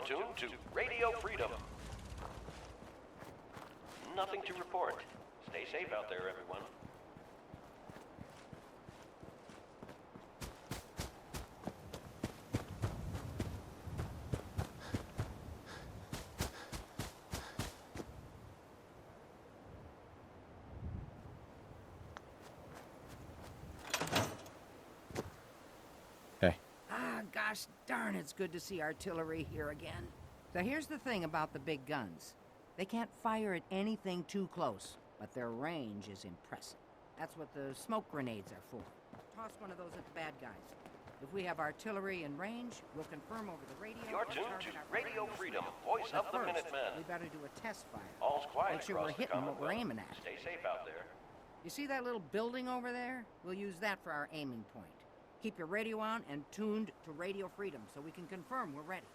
tuned to Radio Freedom. Nothing to report. Stay safe out there, everyone. Hey. Gosh darn, it's good to see artillery here again. So here's the thing about the big guns. They can't fire at anything too close, but their range is impressive. That's what the smoke grenades are for. Toss one of those at the bad guys. If we have artillery in range, we'll confirm over the radio. You're tuned to Radio Freedom, voice of the Minutemen. We better do a test fire. All's quiet. Make sure we're hitting what we're aiming at. Stay safe out there. You see that little building over there? We'll use that for our aiming point. Keep your radio on and tuned to Radio Freedom so we can confirm we're ready.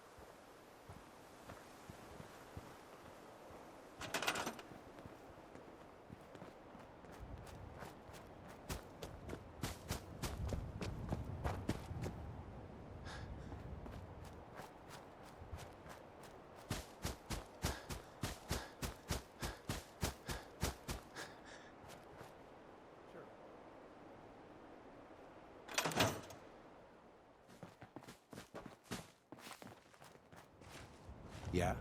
Yeah?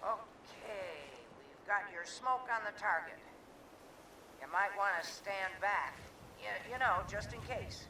Okay, we've got your smoke on the target. You might want to stand back. You know, just in case.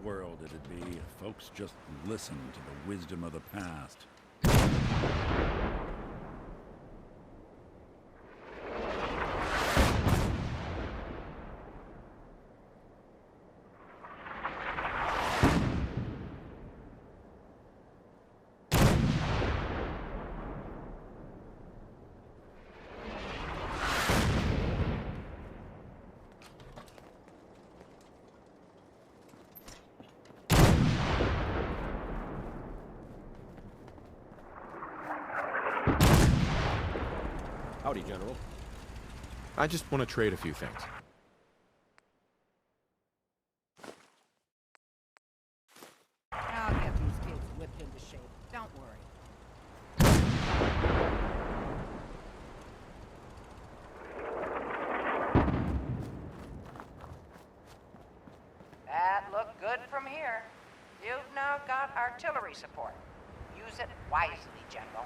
World it'd be if folks just listened to the wisdom of the past. Howdy, General. I just want to trade a few things. I'll get these kids whipped into shape. Don't worry. That looked good from here. You've now got artillery support. Use it wisely, General.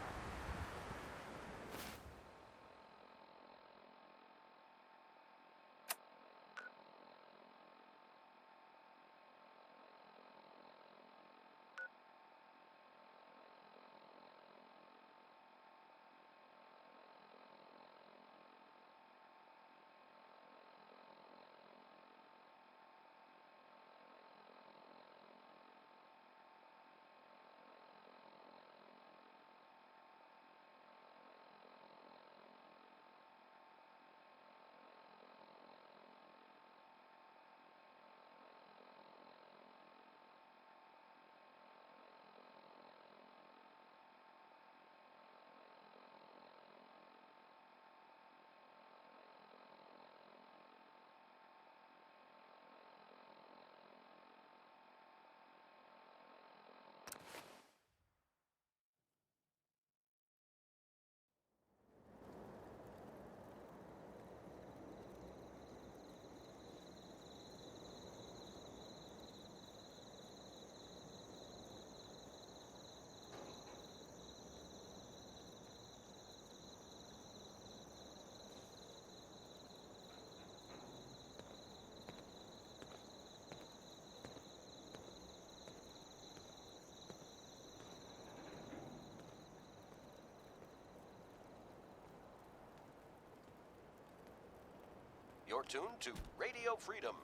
You're tuned to Radio Freedom.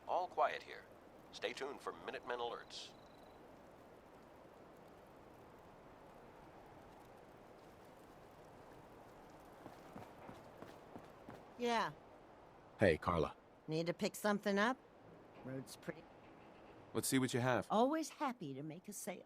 All quiet here. Stay tuned for Minutemen alerts. Yeah. Hey, Carla. Need to pick something up? Road's pretty. Let's see what you have. Always happy to make a sale.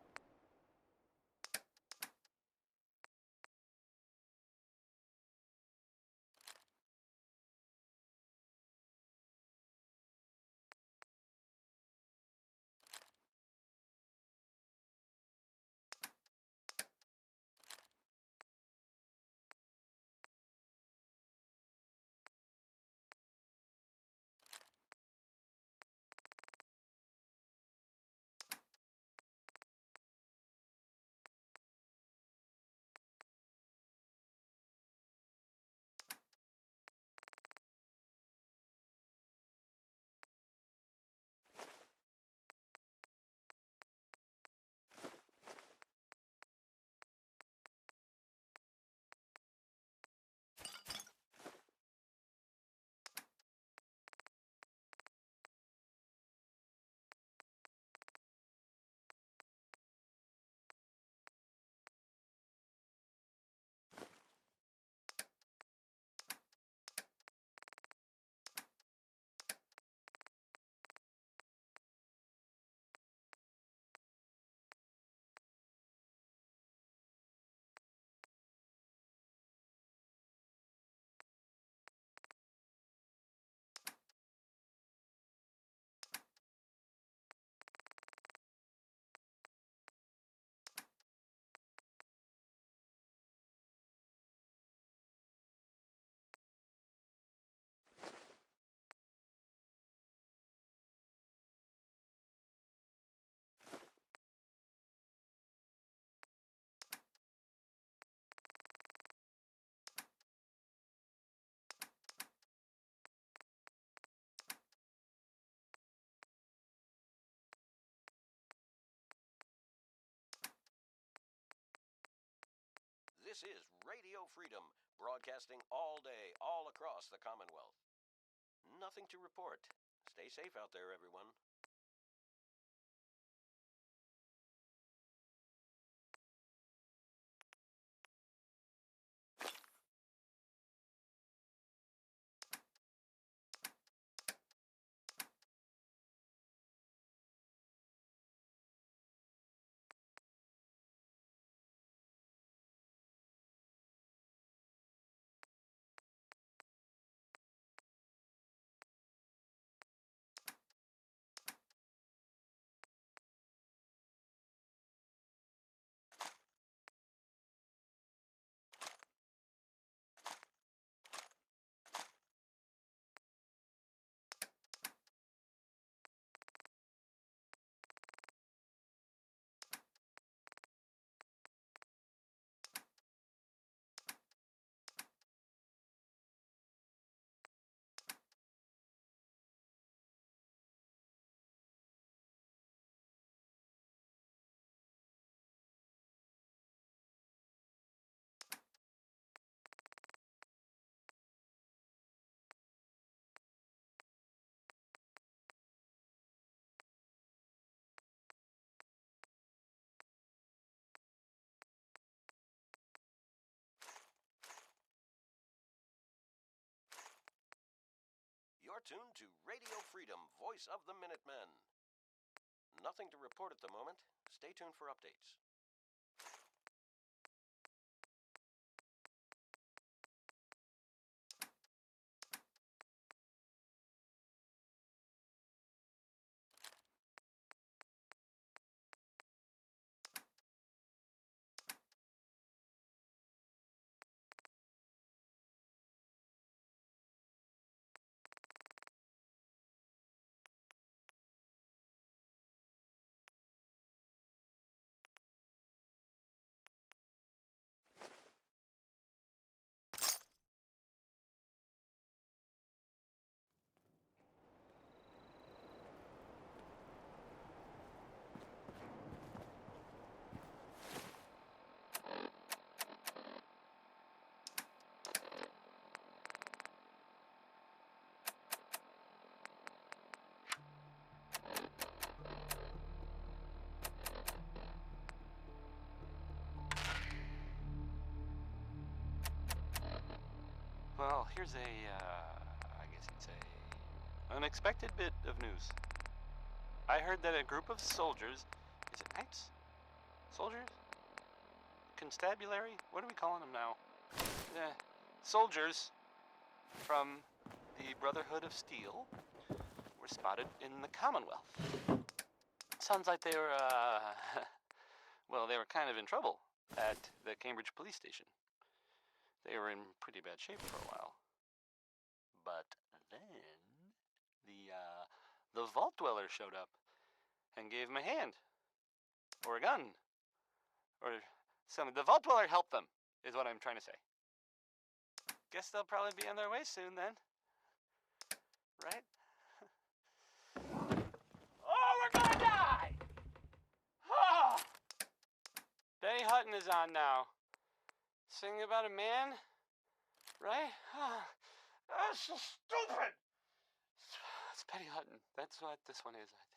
This is Radio Freedom, broadcasting all day, all across the Commonwealth. Nothing to report. Stay safe out there, everyone. You're tuned to Radio Freedom, voice of the Minutemen. Nothing to report at the moment. Stay tuned for updates. Well, here's I guess you'd say, unexpected bit of news. I heard that a group of soldiers, is it knights? Soldiers? Constabulary? What are we calling them now? Soldiers from the Brotherhood of Steel were spotted in the Commonwealth. Sounds like they were, well, they were kind of in trouble at the Cambridge police station. They were in pretty bad shape for a while. But then the Vault Dweller showed up and gave them a hand. Or a gun. Or something. The Vault Dweller helped them, is what I'm trying to say. Guess they'll probably be on their way soon then. Right? Oh, we're gonna die! Oh! Benny Hutton is on now. Singing about a man, right? Oh, that's so stupid! It's Benny Hutton. That's what this one is, I think.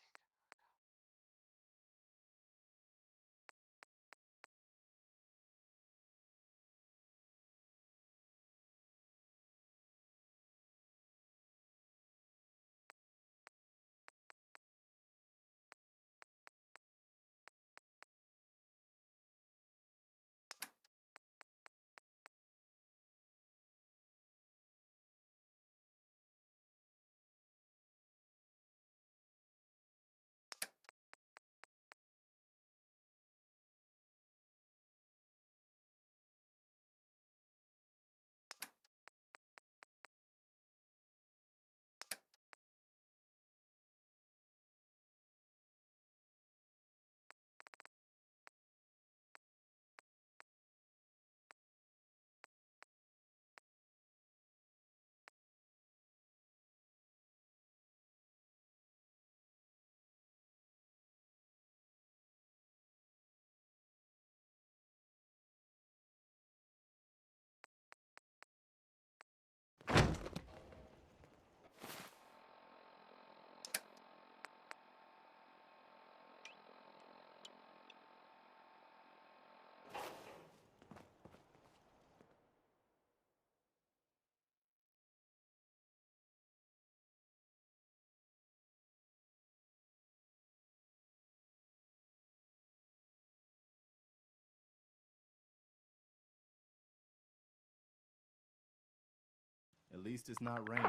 At least it's not raining.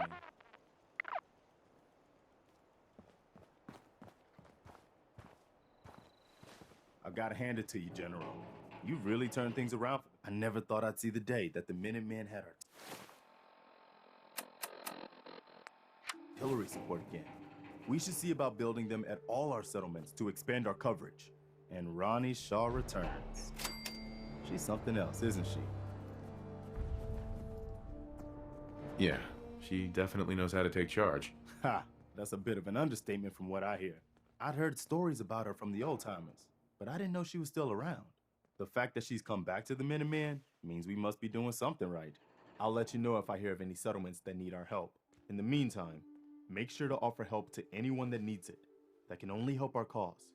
I've got to hand it to you, General. You've really turned things around. I never thought I'd see the day that the Minutemen had our artillery support again. We should see about building them at all our settlements to expand our coverage. And Ronnie Shaw returns. She's something else, isn't she? Yeah, she definitely knows how to take charge. Ha! That's a bit of an understatement from what I hear. I'd heard stories about her from the old-timers, but I didn't know she was still around. The fact that she's come back to the Minutemen means we must be doing something right. I'll let you know if I hear of any settlements that need our help. In the meantime, make sure to offer help to anyone that needs it. That can only help our cause.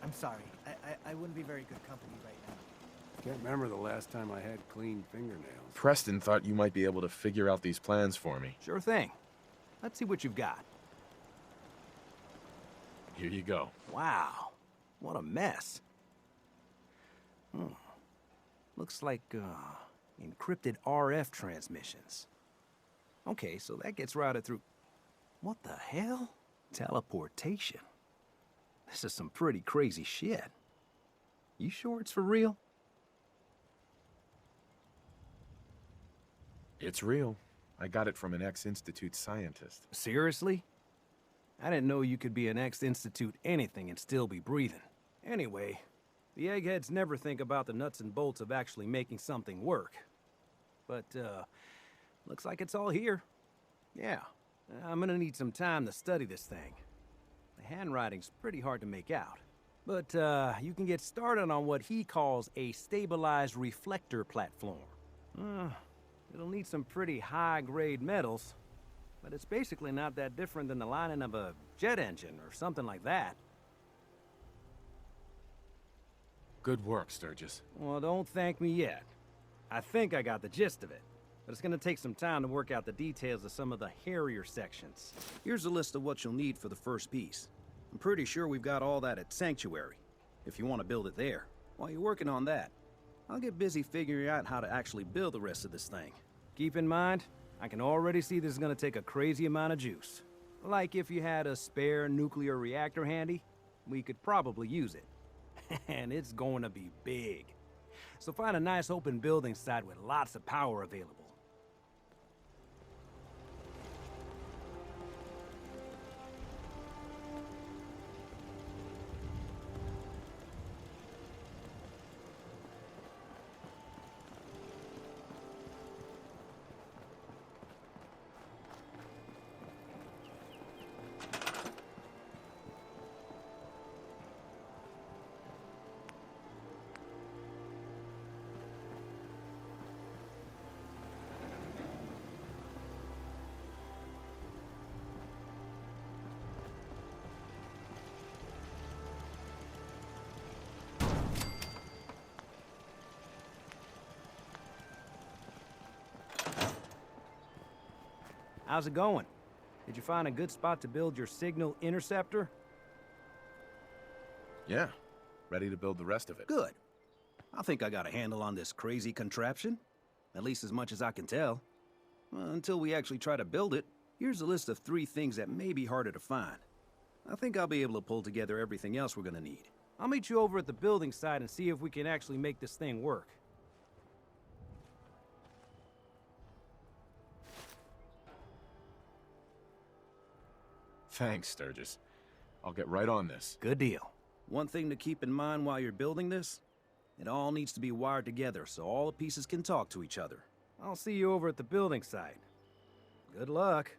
I'm sorry. I wouldn't be very good company right now. Can't remember the last time I had clean fingernails. Preston thought you might be able to figure out these plans for me. Sure thing. Let's see what you've got. Here you go. Wow. What a mess. Looks like, encrypted RF transmissions. Okay, so that gets routed through... What the hell? Teleportation. This is some pretty crazy shit. You sure it's for real? It's real. I got it from an ex-Institute scientist. Seriously? I didn't know you could be an ex-Institute anything and still be breathing. Anyway, the eggheads never think about the nuts and bolts of actually making something work. But, looks like it's all here. Yeah, I'm gonna need some time to study this thing. The handwriting's pretty hard to make out. But, you can get started on what he calls a stabilized reflector platform. It'll need some pretty high-grade metals, but it's basically not that different than the lining of a jet engine or something like that. Good work, Sturgis. Well, don't thank me yet. I think I got the gist of it, but it's gonna take some time to work out the details of some of the hairier sections. Here's a list of what you'll need for the first piece. I'm pretty sure we've got all that at Sanctuary, if you want to build it there. While you're working on that, I'll get busy figuring out how to actually build the rest of this thing. Keep in mind, I can already see this is gonna take a crazy amount of juice. Like if you had a spare nuclear reactor handy, we could probably use it. And it's going to be big. So find a nice open building site with lots of power available. How's it going? Did you find a good spot to build your signal interceptor? Yeah, ready to build the rest of it. Good. I think I got a handle on this crazy contraption. At least as much as I can tell. Well, until we actually try to build it, here's a list of 3 things that may be harder to find. I think I'll be able to pull together everything else we're gonna need. I'll meet you over at the building site and see if we can actually make this thing work. Thanks, Sturgis. I'll get right on this. Good deal. One thing to keep in mind while you're building this, it all needs to be wired together so all the pieces can talk to each other. I'll see you over at the building site. Good luck.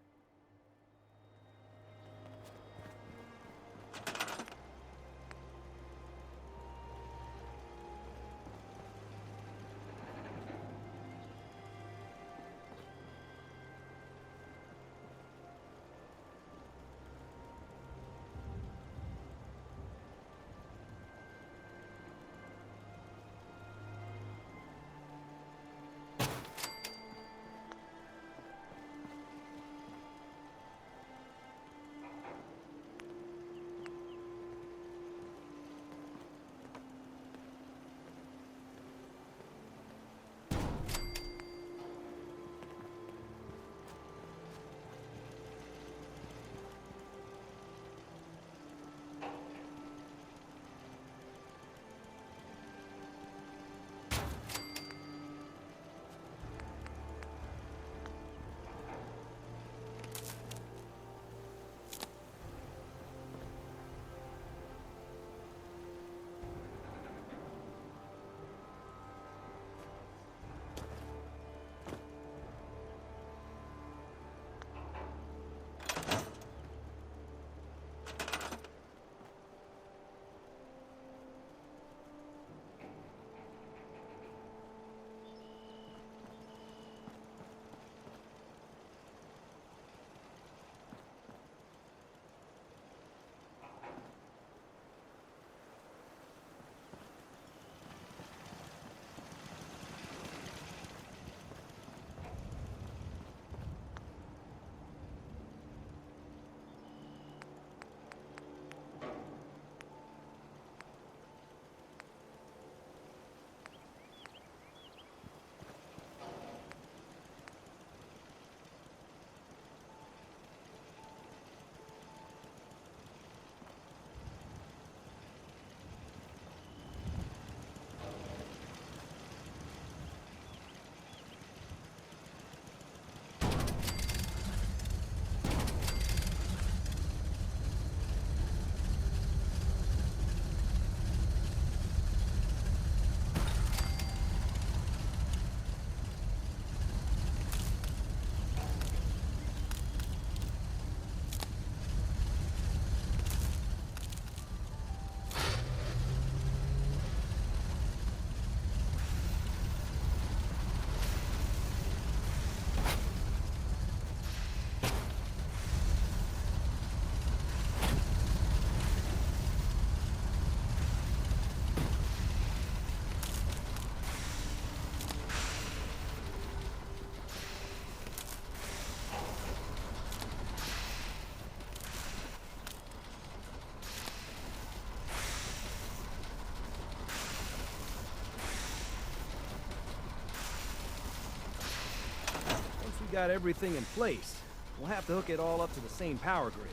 got everything in place. We'll have to hook it all up to the same power grid.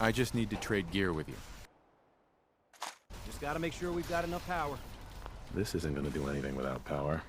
I just need to trade gear with you. Just gotta make sure we've got enough power. This isn't gonna do anything without power.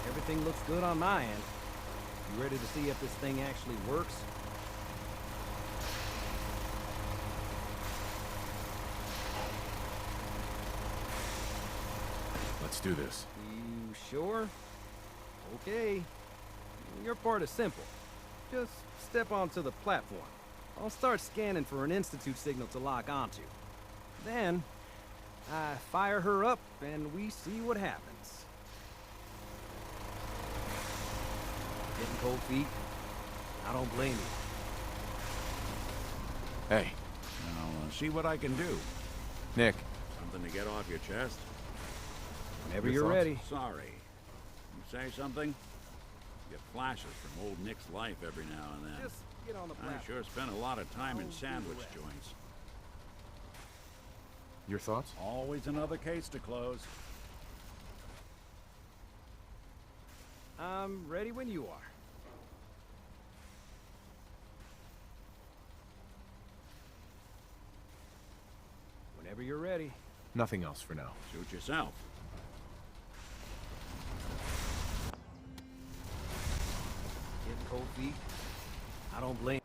Everything looks good on my end. You ready to see if this thing actually works? Let's do this. You sure? Okay. Your part is simple. Just step onto the platform. I'll start scanning for an Institute signal to lock onto. Then, I fire her up and we see what happens. Getting cold feet? I don't blame you. Hey, I'll see what I can do. Nick. Something to get off your chest? Whenever Your you're thoughts? ready. Sorry. You say something? Get flashes from old Nick's life every now and then. Just get on the platform. I sure spent a lot of time in I'll do the sandwich rest. joints. Your thoughts? Always another case to close. I'm ready when you are. Whenever you're ready. Nothing else for now. Suit yourself. Getting cold feet? I don't blame you.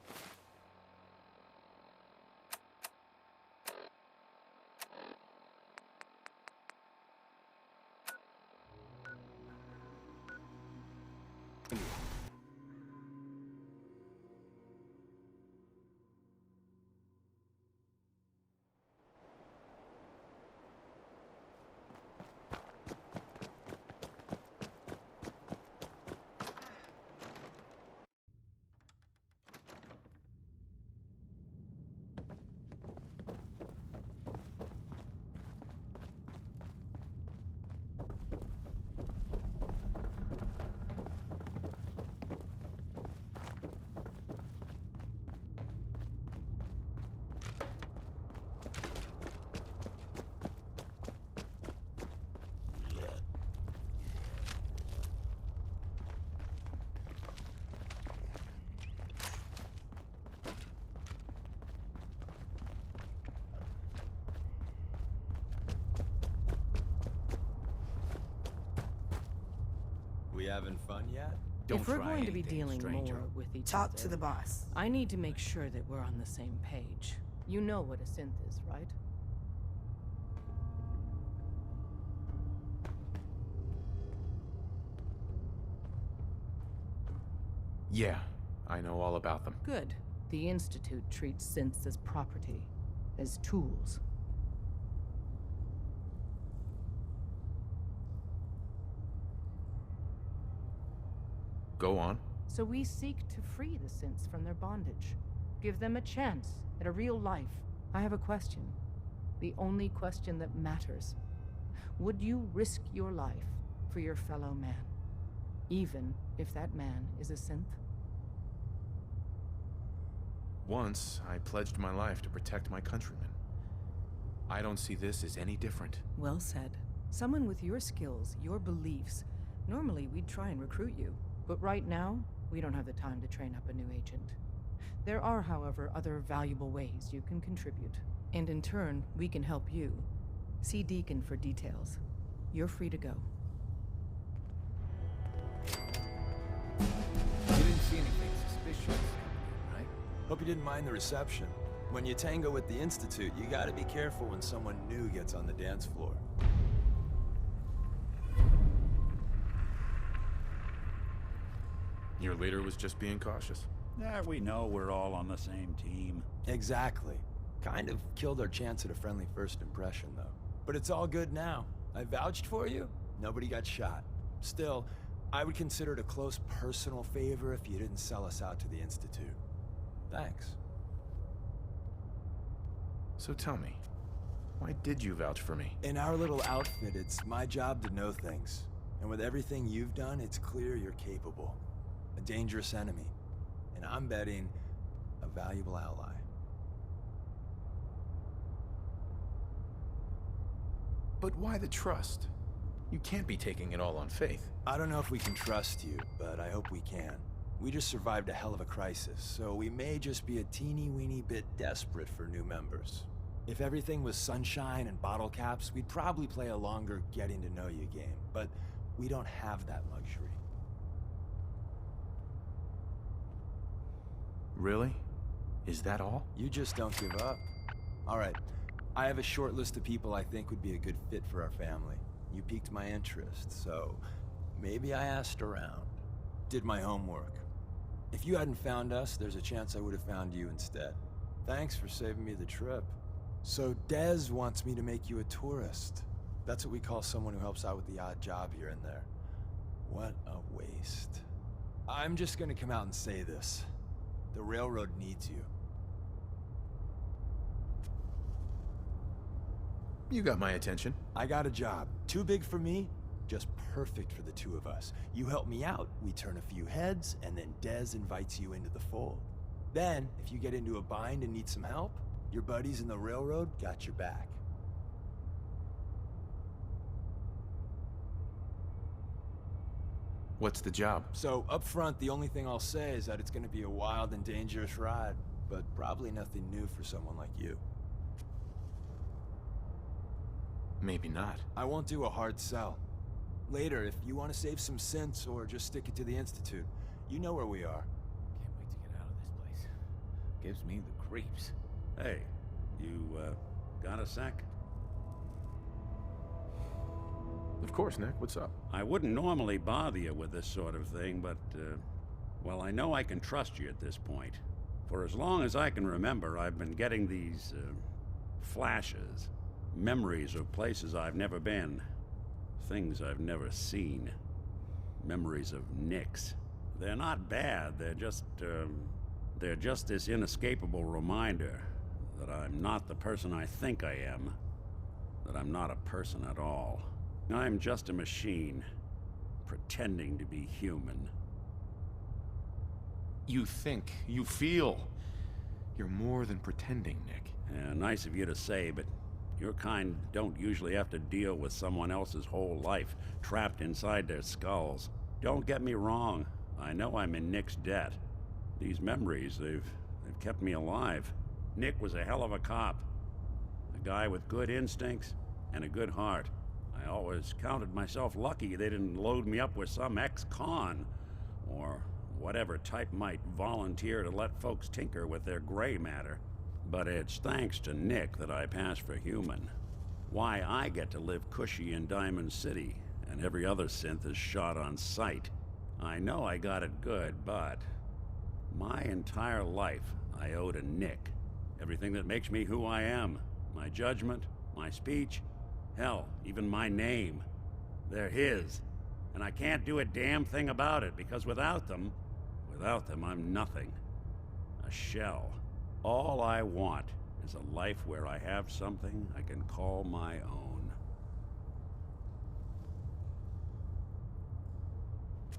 We having fun yet? Don't if we're try going to be anything, dealing stranger. more with each Talk other, to the boss. I need to make sure that we're on the same page. You know what a synth is, right? Yeah, I know all about them. Good. The Institute treats synths as property, as tools. Go on. So we seek to free the synths from their bondage. Give them a chance at a real life. I have a question. The only question that matters. Would you risk your life for your fellow man? Even if that man is a synth? Once, I pledged my life to protect my countrymen. I don't see this as any different. Well said. Someone with your skills, your beliefs. Normally, we'd try and recruit you. But right now, we don't have the time to train up a new agent. There are, however, other valuable ways you can contribute. And in turn, we can help you. See Deacon for details. You're free to go. You didn't see anything suspicious, right? Hope you didn't mind the reception. When you tango with the Institute, you gotta be careful when someone new gets on the dance floor. Your leader was just being cautious. Yeah, we know we're all on the same team. Exactly. Kind of killed our chance at a friendly first impression, though. But it's all good now. I vouched for you. Nobody got shot. Still, I would consider it a close personal favor if you didn't sell us out to the Institute. Thanks. So tell me, why did you vouch for me? In our little outfit, it's my job to know things. And with everything you've done, it's clear you're capable. A dangerous enemy. And I'm betting a valuable ally. But why the trust? You can't be taking it all on faith. I don't know if we can trust you, but I hope we can. We just survived a hell of a crisis, so we may just be a teeny-weeny bit desperate for new members. If everything was sunshine and bottle caps, we'd probably play a longer getting-to-know-you game, but we don't have that luxury. Really? Is that all? You just don't give up. All right, I have a short list of people I think would be a good fit for our family. You piqued my interest, so maybe I asked around. Did my homework. If you hadn't found us, there's a chance I would have found you instead. Thanks for saving me the trip. So Dez wants me to make you a tourist. That's what we call someone who helps out with the odd job here and there. What a waste. I'm just gonna come out and say this. The railroad needs you. You got my attention. I got a job. Too big for me, just perfect for the two of us. You help me out, we turn a few heads, and then Dez invites you into the fold. Then, if you get into a bind and need some help, your buddies in the railroad got your back. What's the job? So, up front, the only thing I'll say is that it's gonna be a wild and dangerous ride, but probably nothing new for someone like you. Maybe not. I won't do a hard sell. Later, if you want to save some cents or just stick it to the Institute, you know where we are. Can't wait to get out of this place. Gives me the creeps. Hey, you, got a sec? Of course, Nick. What's up? I wouldn't normally bother you with this sort of thing, but, well, I know I can trust you at this point. For as long as I can remember, I've been getting these, flashes. Memories of places I've never been. Things I've never seen. Memories of Nicks. They're not bad, they're just this inescapable reminder that I'm not the person I think I am. That I'm not a person at all. I'm just a machine, pretending to be human. You think, you feel. You're more than pretending, Nick. Yeah, nice of you to say, but your kind don't usually have to deal with someone else's whole life trapped inside their skulls. Don't get me wrong, I know I'm in Nick's debt. These memories, they've kept me alive. Nick was a hell of a cop. A guy with good instincts and a good heart. I always counted myself lucky they didn't load me up with some ex-con, or whatever type might volunteer to let folks tinker with their gray matter. But it's thanks to Nick that I pass for human. Why I get to live cushy in Diamond City, and every other synth is shot on sight. I know I got it good, but my entire life I owe to Nick. Everything that makes me who I am. My judgment, my speech, hell, even my name. They're his. And I can't do a damn thing about it, because without them, I'm nothing. A shell. All I want is a life where I have something I can call my own.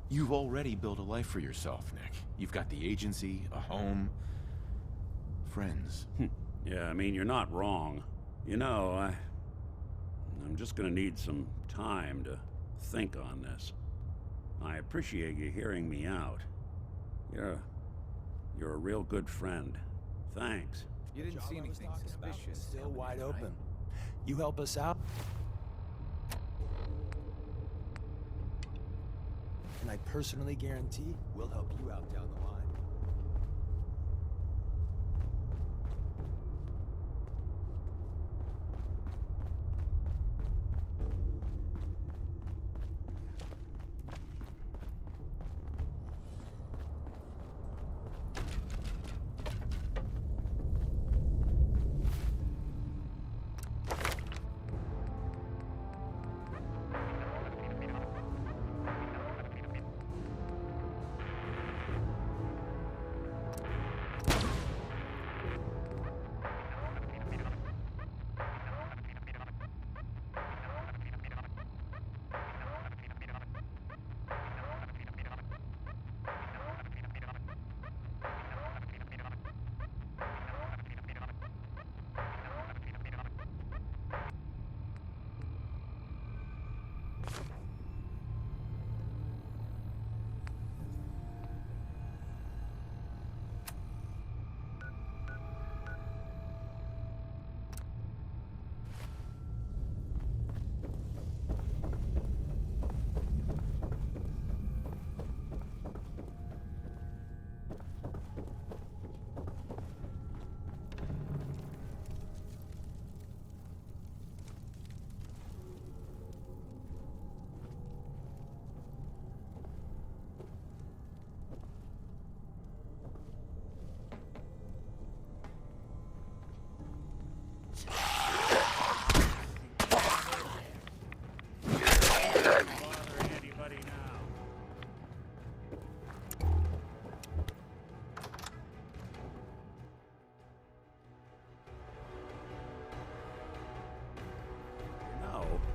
You've already built a life for yourself, Nick. You've got the agency, a home, friends. Yeah, I mean, you're not wrong. You know, I'm just gonna need some time to think on this. I appreciate you hearing me out. You're a real good friend. Thanks. You didn't see anything suspicious. Still wide open. You help us out, and I personally guarantee we'll help you out down the line.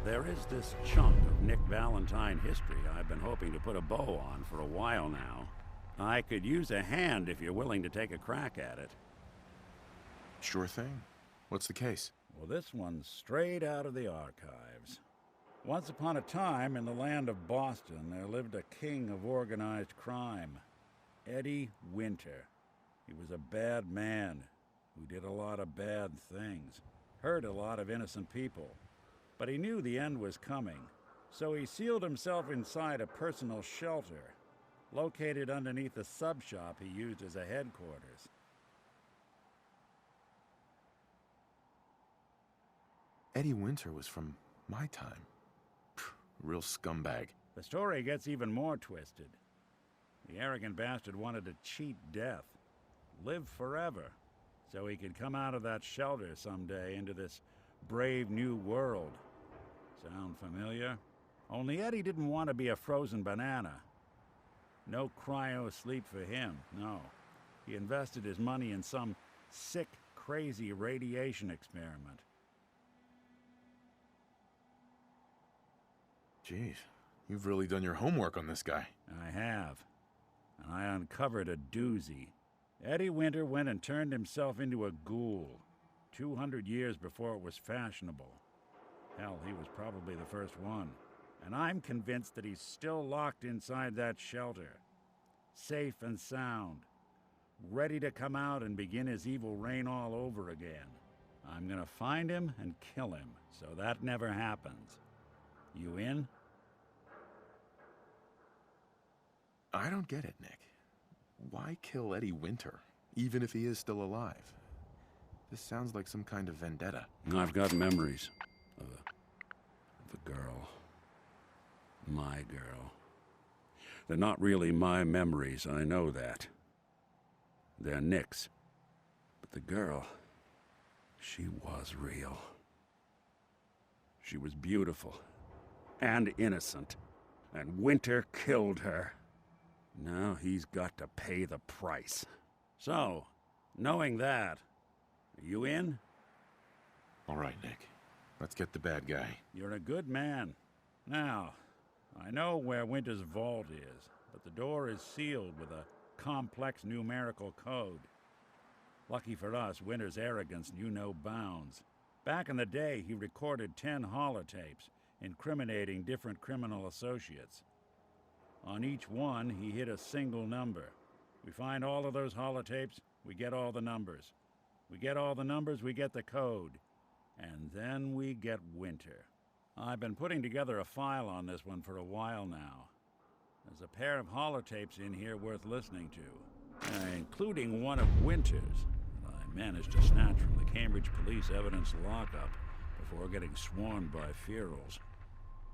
There is this chunk of Nick Valentine history I've been hoping to put a bow on for a while now. I could use a hand if you're willing to take a crack at it. Sure thing. What's the case? Well, this one's straight out of the archives. Once upon a time, in the land of Boston, there lived a king of organized crime, Eddie Winter. He was a bad man who did a lot of bad things, hurt a lot of innocent people. But he knew the end was coming, so he sealed himself inside a personal shelter, located underneath the sub-shop he used as a headquarters. Eddie Winter was from my time. Real scumbag. The story gets even more twisted. The arrogant bastard wanted to cheat death, live forever, so he could come out of that shelter someday into this brave new world. Sound familiar? Only Eddie didn't want to be a frozen banana. No cryo sleep for him, no. He invested his money in some sick, crazy radiation experiment. Jeez, you've really done your homework on this guy. I have. And I uncovered a doozy. Eddie Winter went and turned himself into a ghoul 200 years before it was fashionable. Hell, he was probably the first one. And I'm convinced that he's still locked inside that shelter. Safe and sound. Ready to come out and begin his evil reign all over again. I'm gonna find him and kill him, so that never happens. You in? I don't get it, Nick. Why kill Eddie Winter, even if he is still alive? This sounds like some kind of vendetta. I've got memories of a girl. My girl. They're not really my memories, I know that. They're Nick's. But the girl, she was real. She was beautiful and innocent, and Winter killed her. Now he's got to pay the price. So, knowing that, are you in? All right, Nick. Let's get the bad guy. You're a good man. Now, I know where Winter's vault is, but the door is sealed with a complex numerical code. Lucky for us, Winter's arrogance knew no bounds. Back in the day, he recorded 10 holotapes, incriminating different criminal associates. On each one, he hit a single number. We find all of those holotapes, we get all the numbers. We get all the numbers, we get the code. And then we get Winter. I've been putting together a file on this one for a while now. There's a pair of holotapes in here worth listening to, including one of Winter's that I managed to snatch from the Cambridge Police evidence lockup before getting swarmed by ferals.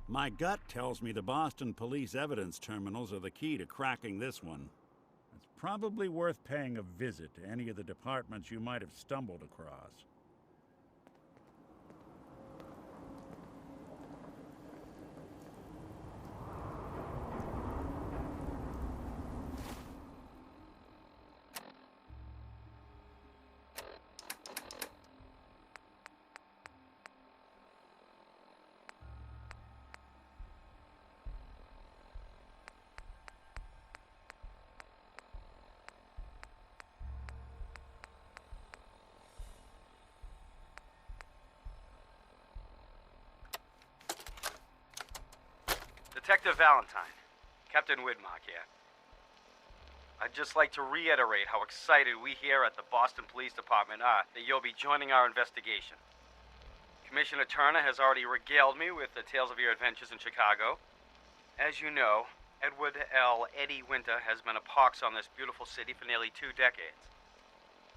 My gut tells me the Boston Police evidence terminals are the key to cracking this one. It's probably worth paying a visit to any of the departments you might have stumbled across. Detective Valentine, Captain Widmark here. I'd just like to reiterate how excited we here at the Boston Police Department are that you'll be joining our investigation. Commissioner Turner has already regaled me with the tales of your adventures in Chicago. As you know, Edward L. Eddie Winter has been a pox on this beautiful city for nearly 2 decades.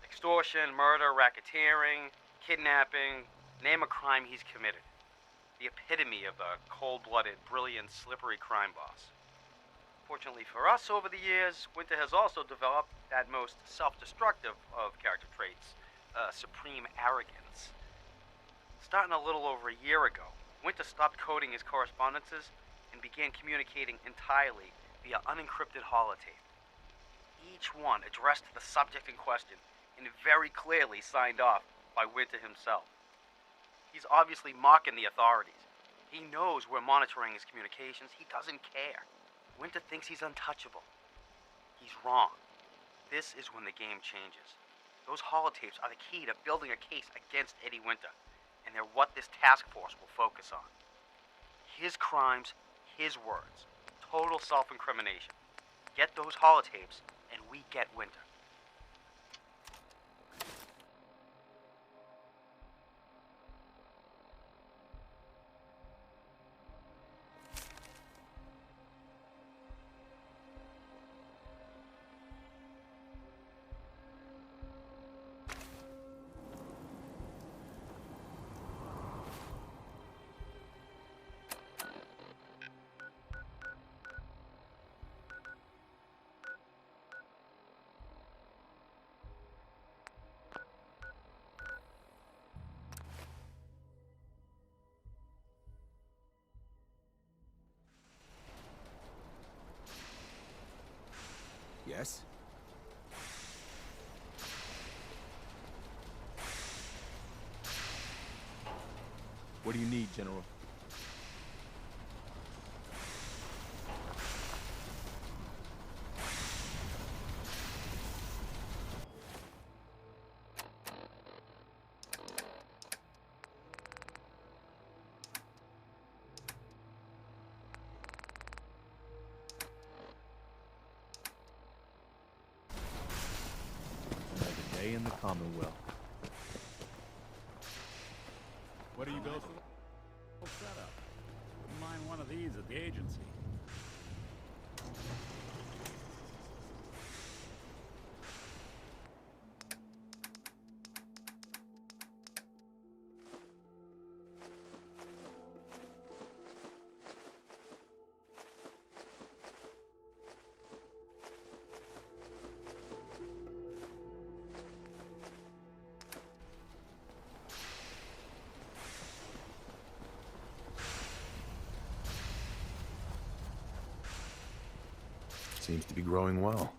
Extortion, murder, racketeering, kidnapping, name a crime he's committed. The epitome of a cold-blooded, brilliant, slippery crime boss. Fortunately for us, over the years, Winter has also developed that most self-destructive of character traits, supreme arrogance. Starting a little over a year ago, Winter stopped coding his correspondences and began communicating entirely via unencrypted holotape. Each one addressed the subject in question and very clearly signed off by Winter himself. He's obviously mocking the authorities. He knows we're monitoring his communications. He doesn't care. Winter thinks he's untouchable. He's wrong. This is when the game changes. Those holotapes are the key to building a case against Eddie Winter, and they're what this task force will focus on. His crimes, his words. Total self-incrimination. Get those holotapes, and we get Winter. Yes? What do you need, General? Another day in the Commonwealth. What are you building? Setup. Wouldn't mind one of these at the agency. Seems to be growing well.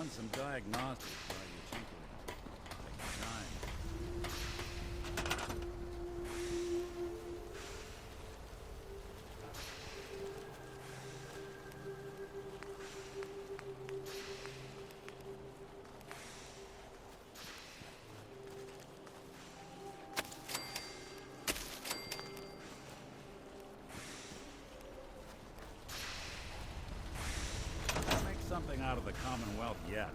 run some diagnostics while you tinkering. Take your time. Make something out of the Commonwealth yet.